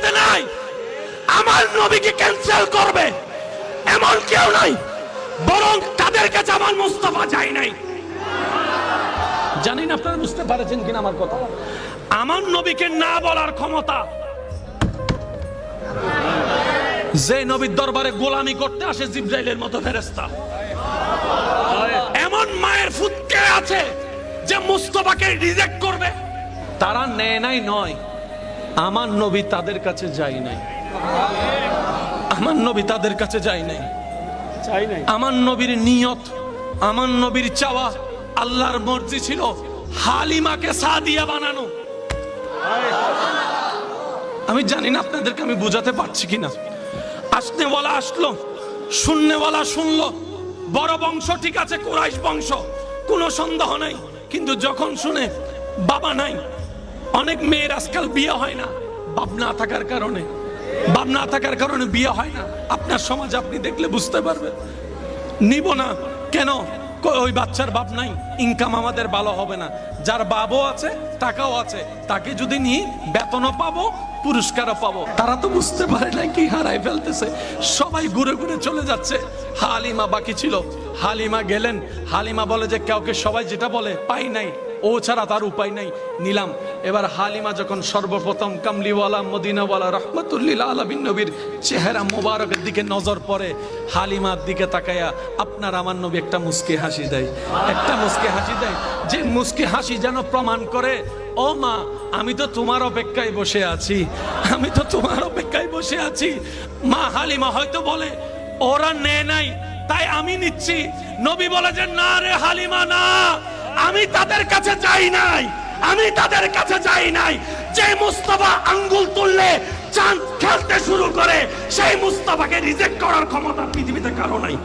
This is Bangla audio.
দুনিয়াতে নাই আমার নবীকে ক্যান্সেল করবে এমন কেউ নাই, বরং তাদের কাছে আমার মুস্তাফা যায় নাই। জানি না আপনারা বুঝতে পারছেন কিনা আমার কথা। আমার নবীকে না বলার ক্ষমতা যে নবীর দরবারে গোলামি করতে আসে জিবরাইলের মতো ফেরেশতা, এমন মায়ের ফুৎকে আছে যে মুস্তাফাকে রিজেক্ট করবে। তারা নেয় নাই নয়, আমার নবী তাদের কাছে যায় নাই। আমার নবী তাদের কাছে যায় নাই। আমার নবীর নিয়ত, আমার নবীর চাওয়া, আল্লাহর মর্জি ছিল হালিমাকে সাদিয়া বানানো। আমি জানি না আপনাদেরকে আমি বোঝাতে পারছি কিনা। আসনেওয়ালা আসলো, শুননেওয়ালা শুনলো। বড় বংশ ঠিক আছে, কুরাইশ বংশ, কোনো সন্দেহ নাই। কিন্তু যখন শুনে বাবা নাই, অনেক মেয়ের আজকাল বিয়ে হয় না বাপ না থাকার কারণে, বাপ না থাকার কারণে বিয়ে হয় না। আপনার সমাজ আপনি দেখলে বুঝতে পারবেন। নিব না কেন? ওই বাচ্চার বাপ নাই, ইনকাম আমাদের ভালো হবে না। যার বাবও আছে, টাকাও আছে, তাকে যদি নিই বেতনও পাবো, পুরস্কারও পাবো। তারা তো বুঝতে পারে না কি হারাই ফেলতেছে। সবাই ঘুরে ঘুরে চলে যাচ্ছে, হালিমা বাকি ছিল। হালিমা গেলেন, হালিমা বলে যে কাউকে সবাই যেটা বলে পাই নাই, ও ছাড়া তার উপায় নাই, নিলাম। এবার হালিমা যখন সর্বপ্রথম কামলিওয়ালা মদিনাওয়ালা রহমতুল্লিল আলামিন নবীর চেহারা মোবারকের দিকে নজর পড়ে, হালিমার দিকে তাকায়া আপনার আমার নবী একটা মুস্কি হাসি দেয়, একটা মুস্কি হাসি দেয়, যে মুস্কি হাসি যেন প্রমাণ করে ও মা আমি তো তোমার অপেক্ষায় বসে আছি, আমি তো তোমার অপেক্ষায় বসে আছি। মা হালিমা হয়তো বলে ওরা নেয় নাই তাই আমি নিচ্ছি। নবী বলে যে না রে হালিমা না, আমি তাদের কাছে যাই নাই, আমি তাদের কাছে যাই নাই। যে মুস্তাফা আঙ্গুল তুললে চাঁদ খেলতে শুরু করে, সেই মুস্তাফাকে রিজেক্ট করার ক্ষমতা পৃথিবীতে কারো নাই।